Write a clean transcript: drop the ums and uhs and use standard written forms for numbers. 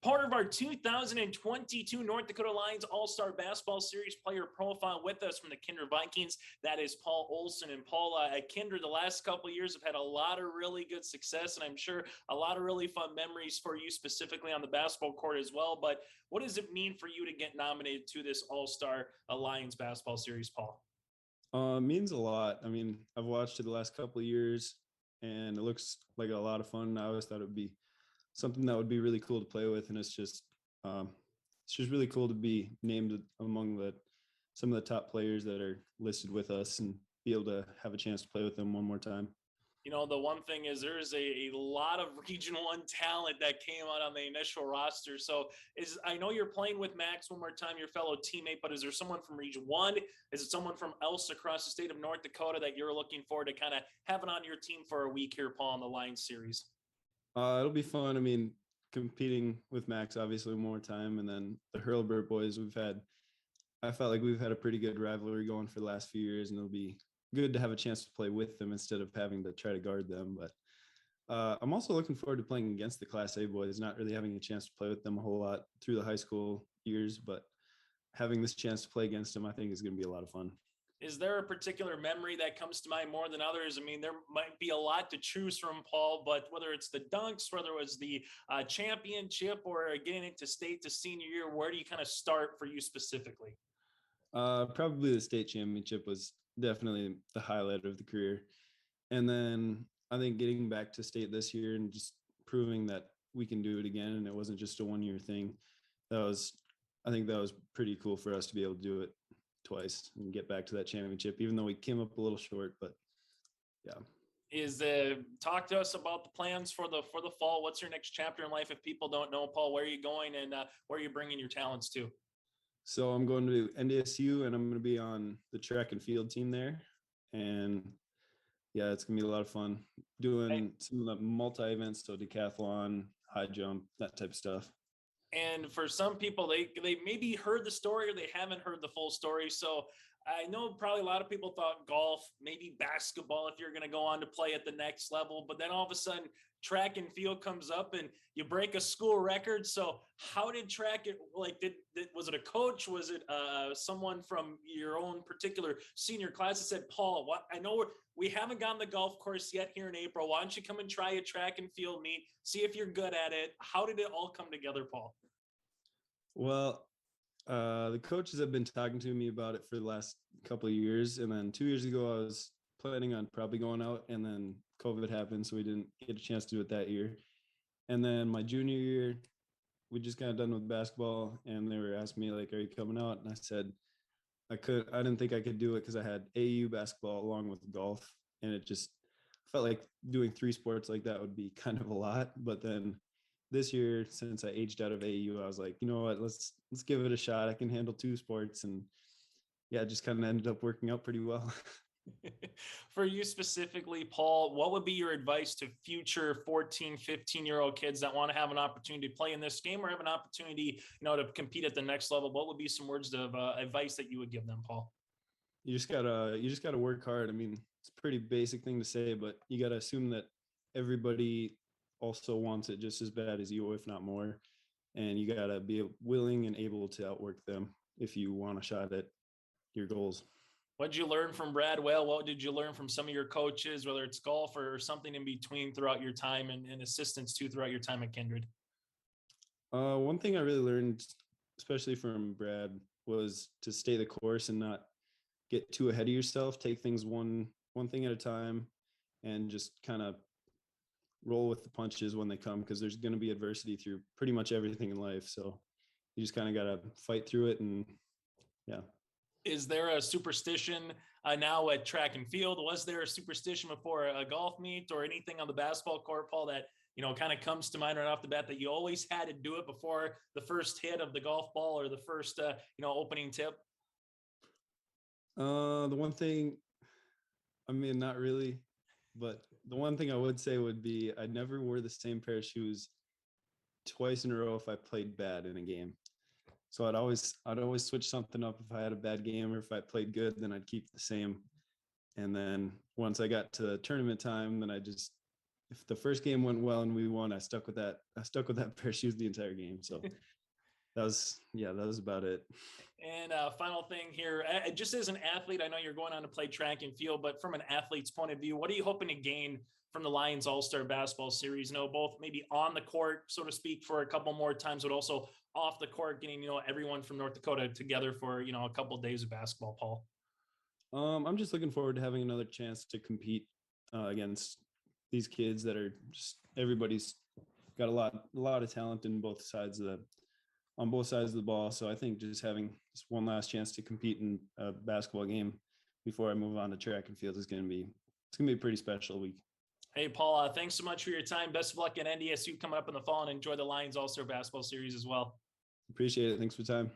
Part of our 2022 North Dakota Lions All-Star Basketball Series player profile with us from the Kinder Vikings. That is Paul Olson. And Paul, at Kinder, the last couple of years have had a lot of really good success, and I'm sure a lot of really fun memories for you specifically on the basketball court as well. But what does it mean for you to get nominated to this All-Star Lions Basketball Series, Paul? It means a lot. I mean, I've watched it the last couple of years, and it looks like a lot of fun. I always thought it would be something that would be really cool to play with, and it's just really cool to be named among some of the top players that are listed with us and be able to have a chance to play with them one more time. You know, the one thing is there is a lot of Region 1 talent that came out on the initial roster. So I know you're playing with Max one more time, your fellow teammate, but is there someone from Region 1? Is it someone from else across the state of North Dakota that you're looking forward to kind of having on your team for a week here, Paul, in the Lions series? It'll be fun. I mean, competing with Max obviously one more time, and then the Hurlburt boys. I felt like we've had a pretty good rivalry going for the last few years, and it'll be good to have a chance to play with them instead of having to try to guard them. But I'm also looking forward to playing against the Class A boys, not really having a chance to play with them a whole lot through the high school years, but having this chance to play against them, I think is going to be a lot of fun. Is there a particular memory that comes to mind more than others? I mean, there might be a lot to choose from, Paul, but whether it's the dunks, whether it was the championship or getting into state to senior year, where do you kind of start for you specifically? Probably the state championship was definitely the highlight of the career. And then I think getting back to state this year and just proving that we can do it again and it wasn't just a one-year thing, I think that was pretty cool for us to be able to do it twice and get back to that championship, even though we came up a little short. But yeah. Talk to us about the plans for the fall. What's your next chapter in life? If people don't know, Paul, where are you going and where are you bringing your talents to? So I'm going to NDSU and I'm going to be on the track and field team there. And yeah, it's going to be a lot of fun doing some of the multi-events, so decathlon, high jump, that type of stuff. And for some people, they maybe heard the story or they haven't heard the full story. So I know probably a lot of people thought golf, maybe basketball if you're going to go on to play at the next level. But then all of a sudden, track and field comes up and you break a school record. So how did track it? Like, was it a coach? Was it someone from your own particular senior class that said, Paul, I know we haven't gone to the golf course yet here in April. Why don't you come and try a track and field meet? See if you're good at it. How did it all come together, Paul? Well, the coaches have been talking to me about it for the last couple of years. And then 2 years ago, I was planning on probably going out, and then COVID happened, so we didn't get a chance to do it that year. And then my junior year, we just got done with basketball, and they were asking me, like, are you coming out? And I said, I didn't think I could do it because I had AU basketball along with golf. And it just felt like doing 3 sports like that would be kind of a lot. But then this year, since I aged out of AU, I was like, you know what, let's give it a shot. I can handle 2 sports. And yeah, it just kind of ended up working out pretty well. For you specifically, Paul, what would be your advice to future 14, 15-year-old kids that want to have an opportunity to play in this game or have an opportunity, to compete at the next level? What would be some words of advice that you would give them, Paul? You just gotta work hard. I mean, it's a pretty basic thing to say, but you gotta assume that everybody also wants it just as bad as you, if not more. And you gotta be willing and able to outwork them if you want a shot at your goals. What did you learn from Brad Whale? What did you learn from some of your coaches, whether it's golf or something in between throughout your time and assistance too throughout your time at Kindred? One thing I really learned, especially from Brad, was to stay the course and not get too ahead of yourself. Take things one thing at a time and just kind of roll with the punches when they come, because there's going to be adversity through pretty much everything in life. So you just kind of got to fight through it. And yeah. Is there a superstition now at track and field? Was there a superstition before a golf meet or anything on the basketball court, Paul, that, kind of comes to mind right off the bat that you always had to do it before the first hit of the golf ball or the first, opening tip? The one thing, I mean, not really, but the one thing I would say would be I never wore the same pair of shoes twice in a row if I played bad in a game. So I'd always switch something up if I had a bad game, or if I played good, then I'd keep the same. And then once I got to tournament time, then I just if the first game went well and we won, I stuck with that pair of shoes the entire game. So that was about it. And final thing here, just as an athlete, I know you're going on to play track and field, but from an athlete's point of view, what are you hoping to gain from the Lions All-Star Basketball Series? Both maybe on the court, so to speak, for a couple more times, but also off the court, getting, everyone from North Dakota together for, a couple of days of basketball, Paul. I'm just looking forward to having another chance to compete against these kids that are just, everybody's got a lot of talent on both sides of the ball. So I think just having this one last chance to compete in a basketball game before I move on to track and field is going to be a pretty special week. Hey, Paul, thanks so much for your time. Best of luck at NDSU coming up in the fall, and enjoy the Lions All-Star Basketball Series as well. Appreciate it. Thanks for the time.